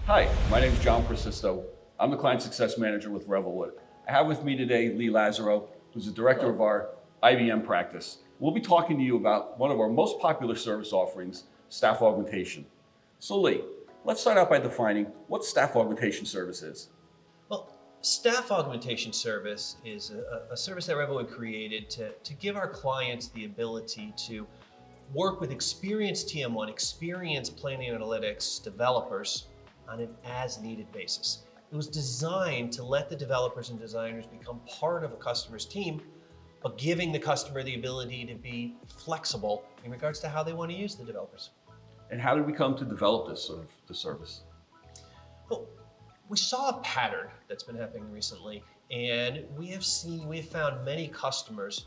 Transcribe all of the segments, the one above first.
Hi, my name is John Persisto. I'm the Client Success Manager with Revelwood. I have with me today Lee Lazaro, who's the Director of our IBM practice. We'll be talking to you about one of our most popular service offerings, Staff Augmentation. So Lee, let's start out by defining what Staff Augmentation Service is. Well, Staff Augmentation Service is a service that Revelwood created to give our clients the ability to work with experienced TM1, experienced planning analytics developers on an as-needed basis. It was designed to let the developers and designers become part of a customer's team, but giving the customer the ability to be flexible in regards to how they want to use the developers. And how did we come to develop this service? Well, we saw a pattern that's been happening recently, and we have found many customers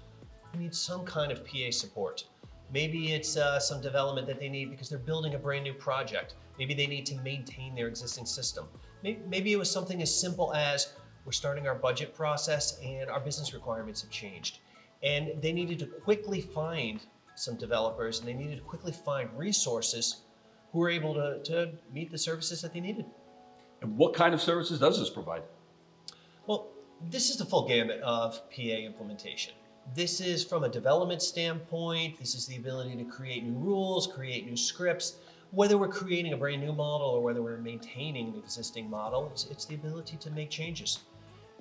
who need some kind of PA support. Maybe it's some development that they need because they're building a brand new project. Maybe they need to maintain their existing system. Maybe it was something as simple as we're starting our budget process and our business requirements have changed. And they needed to quickly find some developers, and they needed to quickly find resources who were able to meet the services that they needed. And what kind of services does this provide? Well, this is the full gamut of PA implementation. This is from a development standpoint. This is the ability to create new rules, create new scripts. Whether we're creating a brand new model or whether we're maintaining an existing model, it's the ability to make changes.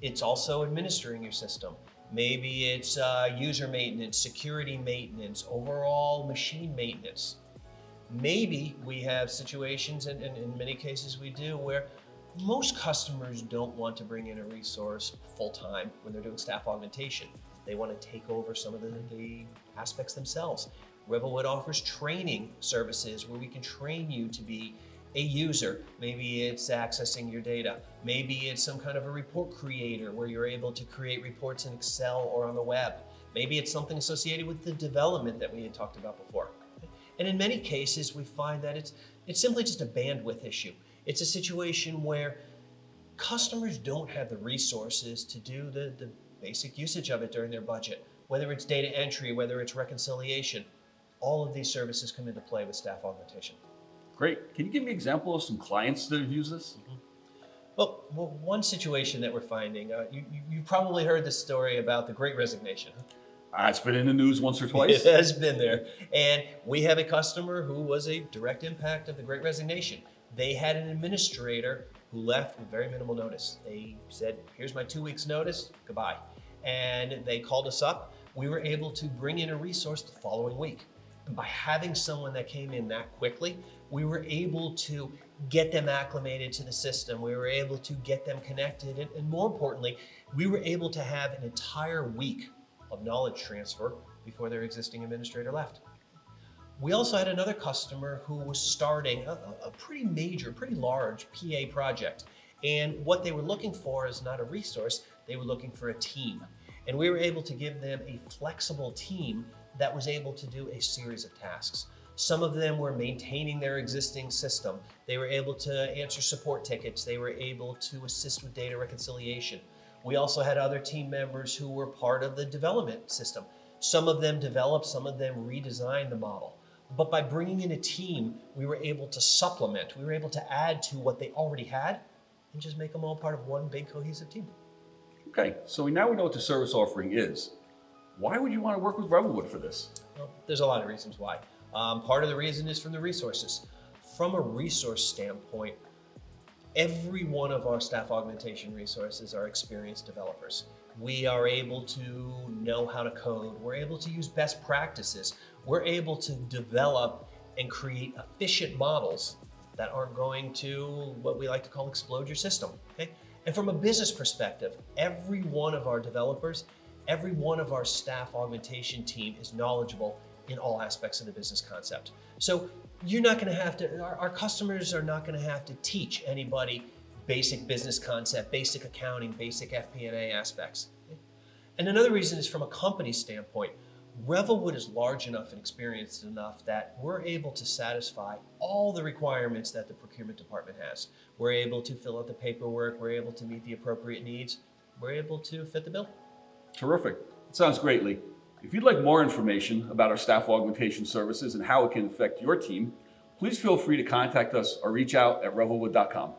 It's also administering your system. Maybe it's user maintenance, security maintenance, overall machine maintenance. Maybe we have situations, and in many cases we do, where most customers don't want to bring in a resource full-time when they're doing staff augmentation. They want to take over some of the aspects themselves. Revelwood offers training services where we can train you to be a user. Maybe it's accessing your data. Maybe it's some kind of a report creator where you're able to create reports in Excel or on the web. Maybe it's something associated with the development that we had talked about before. And in many cases, we find that it's simply just a bandwidth issue. It's a situation where customers don't have the resources to do the basic usage of it during their budget. Whether it's data entry, whether it's reconciliation, all of these services come into play with staff augmentation. Great. Can you give me an example of some clients that have used this? Mm-hmm. Well, one situation that we're finding, you probably heard the story about the Great Resignation. It's been in the news once or twice. It has been there. And we have a customer who was a direct impact of the Great Resignation. They had an administrator who left with very minimal notice. They said, here's my 2 weeks notice, goodbye. And they called us up. We were able to bring in a resource the following week. And by having someone that came in that quickly, we were able to get them acclimated to the system. We were able to get them connected. And more importantly, we were able to have an entire week of knowledge transfer before their existing administrator left. We also had another customer who was starting a pretty major, pretty large PA project. And what they were looking for is not a resource, they were looking for a team. And we were able to give them a flexible team that was able to do a series of tasks. Some of them were maintaining their existing system. They were able to answer support tickets. They were able to assist with data reconciliation. We also had other team members who were part of the development system. Some of them developed, some of them redesigned the model. But by bringing in a team, we were able to supplement, we were able to add to what they already had and just make them all part of one big cohesive team. Okay, so now we know what the service offering is. Why would you want to work with Revelwood for this? Well, there's a lot of reasons why. Part of the reason is from the resources. From a resource standpoint, every one of our staff augmentation resources are experienced developers. We are able to know how to code. We're able to use best practices. We're able to develop and create efficient models that aren't going to what we like to call explode your system. Okay? And from a business perspective, every one of our developers, every one of our staff augmentation team is knowledgeable in all aspects of the business concept. So you're not going to have to, our customers are not going to have to teach anybody basic business concept, basic accounting, basic FP&A aspects. And another reason is from a company standpoint. Revelwood is large enough and experienced enough that we're able to satisfy all the requirements that the procurement department has. We're able to fill out the paperwork, we're able to meet the appropriate needs, we're able to fit the bill. Terrific. It sounds great, Lee. If you'd like more information about our staff augmentation services and how it can affect your team, please feel free to contact us or reach out at revelwood.com.